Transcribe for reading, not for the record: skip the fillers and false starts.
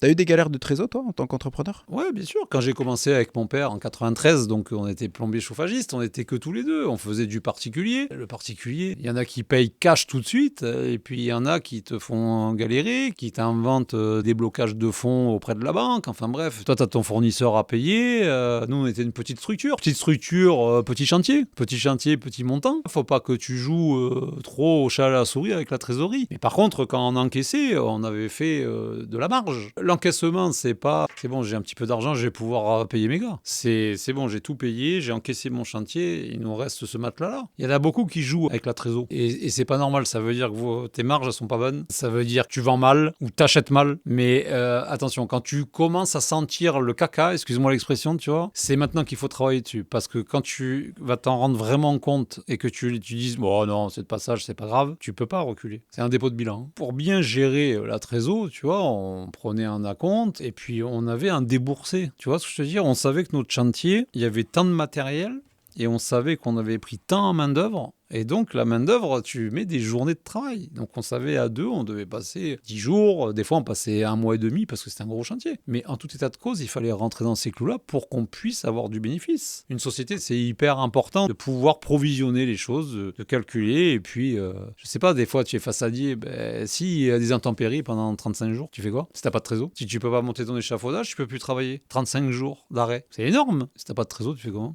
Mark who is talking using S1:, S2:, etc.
S1: T'as eu des galères de trésor, toi, en tant qu'entrepreneur?
S2: Ouais, bien sûr. Quand j'ai commencé avec mon père en 93, donc on était plombier chauffagiste, on était que tous les deux. On faisait du particulier. Le particulier, il y en a qui payent cash tout de suite, et puis il y en a qui te font galérer, qui t'inventent des blocages de fonds auprès de la banque. Enfin bref, toi, tu as ton fournisseur à payer. Nous, on était une petite structure. Petite structure, petit chantier. Petit chantier, petit montant. Faut pas que tu joues trop au chat à la souris avec la trésorerie. Mais par contre, quand on encaissait, on avait fait de la marge. L'encaissement, c'est pas c'est bon, j'ai un petit peu d'argent, je vais pouvoir payer mes gars. C'est bon, j'ai tout payé, j'ai encaissé mon chantier, il nous reste ce matelas-là. Il y en a beaucoup qui jouent avec la trésor. Et c'est pas normal, ça veut dire que tes marges elles sont pas bonnes, ça veut dire que tu vends mal ou t'achètes mal. Mais attention, quand tu commences à sentir le caca, excuse-moi l'expression, tu vois, c'est maintenant qu'il faut travailler dessus. Parce que quand tu vas t'en rendre vraiment compte et que tu dises, bon non, c'est de passage, c'est pas grave, tu peux pas reculer. C'est un dépôt de bilan. Pour bien gérer la trésor, tu vois, on prenait un acompte et puis on avait un déboursé. Tu vois ce que je veux dire? On savait que notre chantier, il y avait tant de matériel et on savait qu'on avait pris tant en main-d'œuvre. Et donc, la main-d'œuvre, tu mets des journées de travail. Donc, on savait à deux, on devait passer 10 jours. Des fois, on passait un mois et demi parce que c'était un gros chantier. Mais en tout état de cause, il fallait rentrer dans ces clous-là pour qu'on puisse avoir du bénéfice. Une société, c'est hyper important de pouvoir provisionner les choses, de calculer. Et puis, je sais pas, des fois, tu es façadier. Ben, s'il y a des intempéries pendant 35 jours, tu fais quoi? Si t'as pas de trésor, si tu peux pas monter ton échafaudage, tu peux plus travailler. 35 jours d'arrêt. C'est énorme. Si t'as pas de trésor, tu fais comment?